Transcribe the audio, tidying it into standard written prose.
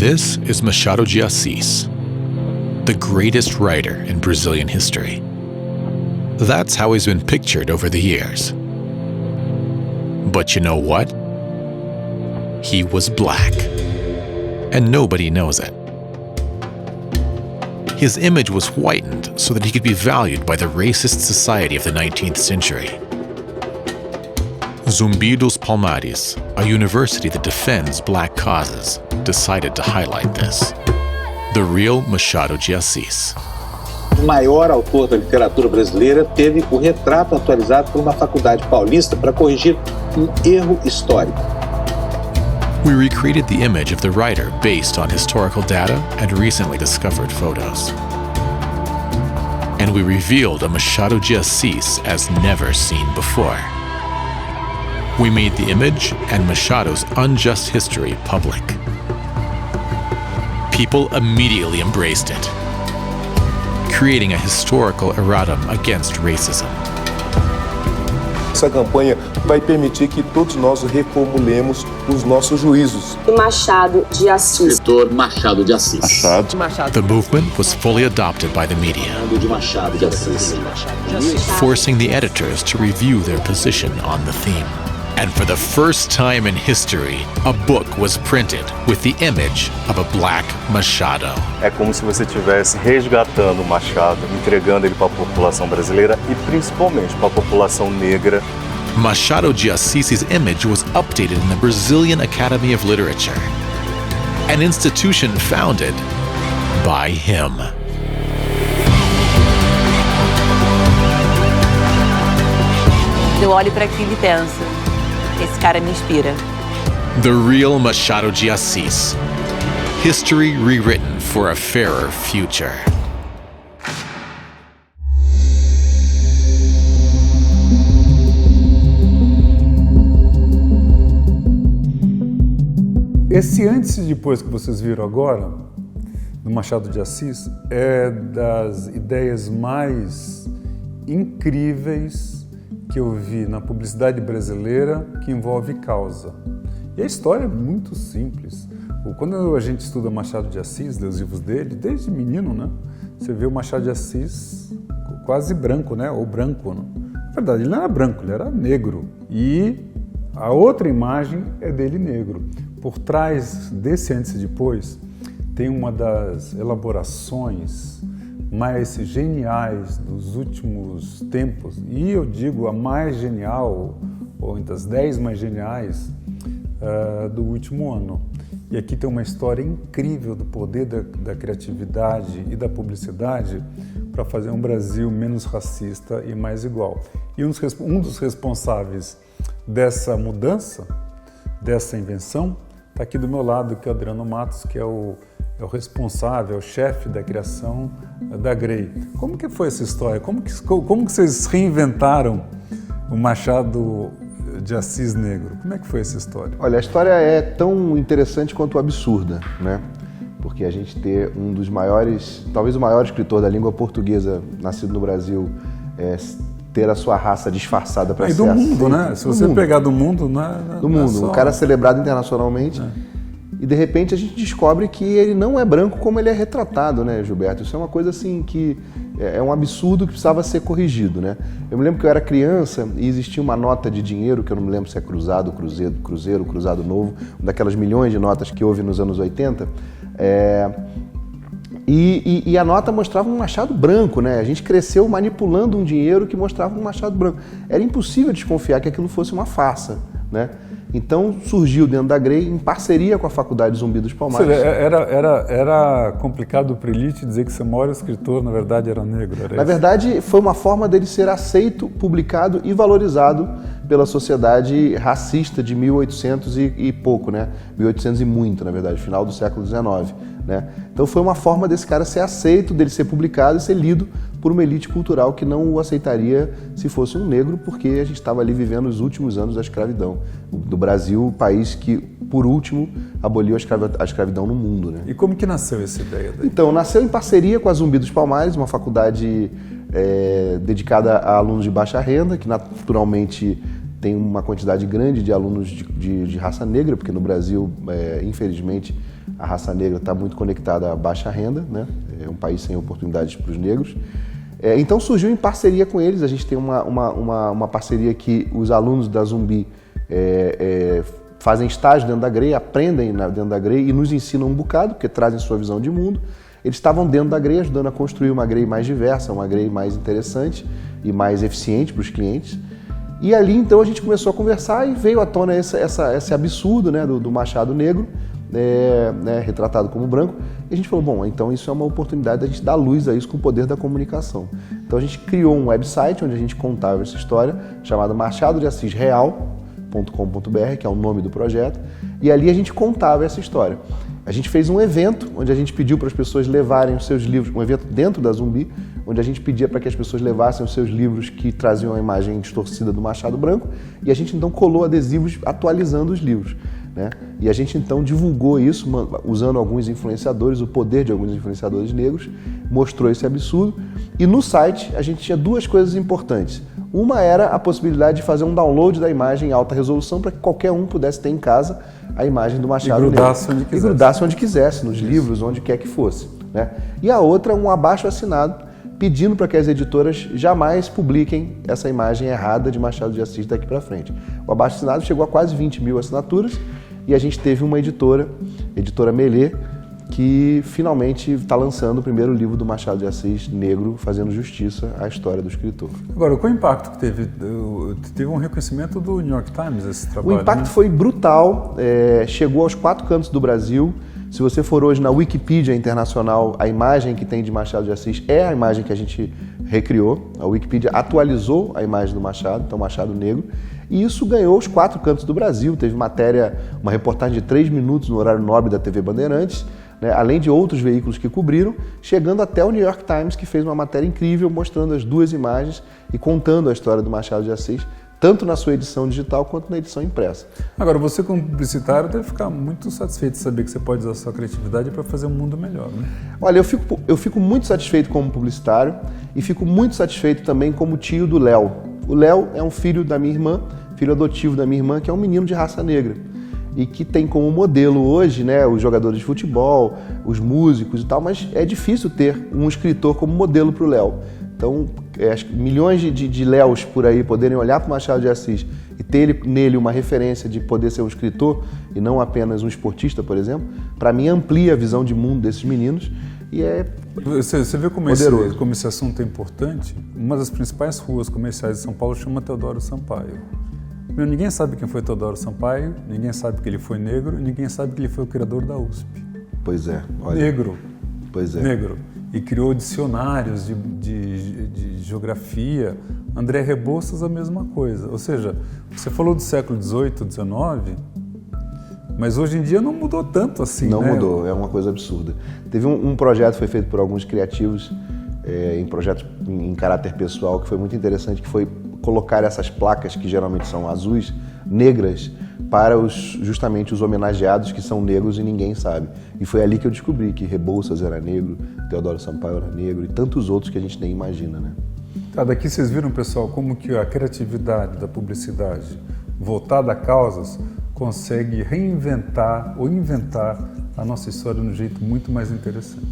This is Machado de Assis, the greatest writer in Brazilian history. That's how he's been pictured over the years. But you know what? He was black, and nobody knows it. His image was whitened so that he could be valued by the racist society of the 19th century. Zumbi dos Palmares, a university that defends black causes, decided to highlight this. The real Machado de Assis. O maior autor da literatura brasileira teve o retrato atualizado por uma faculdade paulista para corrigir um erro histórico. We recreated the image of the writer based on historical data and recently discovered photos. And we revealed a Machado de Assis as never seen before. We made the image and Machado's unjust history public. People immediately embraced it, creating a historical erratum against racism. Essa campanha vai permitir que todos nós reformulemos os nossos juízos. Machado de Assis. Escritor Machado de Assis. The movement was fully adopted by the media, De Machado de Assis. forcing the editors to review their position on the theme. And for the first time in history, a book was printed with the image of a black Machado. É como se você estivesse resgatando o Machado, entregando ele para a população brasileira e principalmente para a população negra. Machado de Assis's image was updated in the Brazilian Academy of Literature, an institution founded by him. Eu olho para aquilo e penso, esse cara me inspira. The real Machado de Assis. History rewritten for a fairer future. Esse antes e depois que vocês viram agora, do Machado de Assis, é das ideias mais incríveis que eu vi na publicidade brasileira que envolve causa. E a história é muito simples. Quando a gente estuda Machado de Assis, lê os livros dele, desde menino, né? Você vê o Machado de Assis quase branco, né? Ou branco, né? Na verdade, ele não era branco, ele era negro. E a outra imagem é dele negro. Por trás desse antes e depois, tem uma das elaborações mais geniais dos últimos tempos, e eu digo a mais genial, ou entre as 10 mais geniais do último ano. E aqui tem uma história incrível do poder da criatividade e da publicidade para fazer um Brasil menos racista e mais igual. E um dos responsáveis dessa mudança, dessa invenção, está aqui do meu lado, que é o Adriano Matos, que é o responsável, é o chefe da criação da Grey. Como que foi essa história? Como que vocês reinventaram o Machado de Assis negro? Como é que foi essa história? Olha, a história é tão interessante quanto absurda, né? Porque a gente ter um dos maiores, talvez o maior escritor da língua portuguesa nascido no Brasil, ter a sua raça disfarçada para ser do mundo, né? Se você pegar do mundo, do mundo, um cara celebrado internacionalmente. E de repente a gente descobre que ele não é branco como ele é retratado, né, Gilberto? Isso é uma coisa assim que é um absurdo que precisava ser corrigido, né? Eu me lembro que eu era criança e existia uma nota de dinheiro, que eu não me lembro se é cruzado, cruzeiro, cruzado novo, daquelas milhões de notas que houve nos anos 80. E a nota mostrava um machado branco, né? A gente cresceu manipulando um dinheiro que mostrava um machado branco. Era impossível desconfiar que aquilo fosse uma farsa, né? Então surgiu dentro da Grey, em parceria com a Faculdade Zumbi dos Palmares. Era complicado para elite dizer que seu maior escritor, na verdade, era negro. Na verdade, foi uma forma dele ser aceito, publicado e valorizado pela sociedade racista de 1800 e pouco, né? 1800 e muito, na verdade, final do século XIX. Né? Então foi uma forma desse cara ser aceito, dele ser publicado e ser lido por uma elite cultural que não o aceitaria se fosse um negro, porque a gente estava ali vivendo os últimos anos da escravidão. Do Brasil, o país que, por último, aboliu a escravidão no mundo. Né? E como que nasceu essa ideia daí? Então, nasceu em parceria com a Zumbi dos Palmares, uma faculdade dedicada a alunos de baixa renda, que naturalmente tem uma quantidade grande de alunos de raça negra, porque no Brasil, infelizmente, a raça negra está muito conectada à baixa renda, né? É um país sem oportunidades para os negros. Então surgiu em parceria com eles, a gente tem uma parceria que os alunos da Zumbi fazem estágio dentro da Grey, aprendem dentro da Grey e nos ensinam um bocado, porque trazem sua visão de mundo. Eles estavam dentro da Grey ajudando a construir uma Grey mais diversa, uma Grey mais interessante e mais eficiente para os clientes. E ali então a gente começou a conversar e veio à tona esse absurdo, né, do machado negro, retratado como branco. E a gente falou, bom, então isso é uma oportunidade da gente dar luz a isso com o poder da comunicação. Então a gente criou um website onde a gente contava essa história, chamado machadodeassisreal.com.br, que é o nome do projeto, e ali a gente contava essa história. A gente fez um evento onde a gente pediu para as pessoas levarem os seus livros, um evento dentro da Zumbi, onde a gente pedia para que as pessoas levassem os seus livros que traziam a imagem distorcida do machado branco, e a gente então colou adesivos atualizando os livros, né? E a gente então divulgou isso usando alguns influenciadores, o poder de alguns influenciadores negros, mostrou esse absurdo, e no site a gente tinha duas coisas importantes. Uma era a possibilidade de fazer um download da imagem em alta resolução para que qualquer um pudesse ter em casa a imagem do machado negro. E grudasse onde quisesse, nos livros, onde quer que fosse, né? E a outra, um abaixo-assinado, pedindo para que as editoras jamais publiquem essa imagem errada de Machado de Assis daqui para frente. O abaixo-assinado chegou a quase 20 mil assinaturas e a gente teve uma editora Melê, que finalmente está lançando o primeiro livro do Machado de Assis negro, fazendo justiça à história do escritor. Agora, qual o impacto que teve? Teve um reconhecimento do New York Times esse trabalho? O impacto foi brutal, chegou aos 4 cantos do Brasil. Se você for hoje na Wikipedia Internacional, a imagem que tem de Machado de Assis é a imagem que a gente recriou. A Wikipedia atualizou a imagem do Machado, então Machado negro, e isso ganhou os 4 cantos do Brasil. Teve uma reportagem de 3 minutos no horário nobre da TV Bandeirantes, né, além de outros veículos que cobriram, chegando até o New York Times, que fez uma matéria incrível mostrando as duas imagens e contando a história do Machado de Assis, tanto na sua edição digital quanto na edição impressa. Agora, você como publicitário deve ficar muito satisfeito de saber que você pode usar a sua criatividade para fazer um mundo melhor, né? Olha, eu fico muito satisfeito como publicitário e fico muito satisfeito também como tio do Léo. O Léo é um filho da minha irmã, filho adotivo da minha irmã, que é um menino de raça negra e que tem como modelo hoje, né, os jogadores de futebol, os músicos e tal, mas é difícil ter um escritor como modelo para o Léo. Então, milhões de Léos por aí poderem olhar para o Machado de Assis e ter nele uma referência de poder ser um escritor e não apenas um esportista, por exemplo, para mim amplia a visão de mundo desses meninos e é Você vê como poderoso. Como esse assunto é importante? Uma das principais ruas comerciais de São Paulo chama Teodoro Sampaio. Ninguém sabe quem foi Teodoro Sampaio, ninguém sabe que ele foi negro, ninguém sabe que ele foi o criador da USP. Pois é. Olha. Negro. Pois é. Negro. E criou dicionários de geografia. André Rebouças, a mesma coisa. Ou seja, você falou do século XVIII, XIX, mas hoje em dia não mudou tanto assim, Não né? mudou, é uma coisa absurda. Teve um projeto que foi feito por alguns criativos, em projetos em caráter pessoal, que foi muito interessante, que foi colocar essas placas, que geralmente são azuis, negras, para justamente os homenageados que são negros e ninguém sabe. E foi ali que eu descobri que Rebouças era negro, Teodoro Sampaio era negro e tantos outros que a gente nem imagina, né? Tá, daqui vocês viram, pessoal, como que a criatividade da publicidade voltada a causas consegue reinventar ou inventar a nossa história de um jeito muito mais interessante.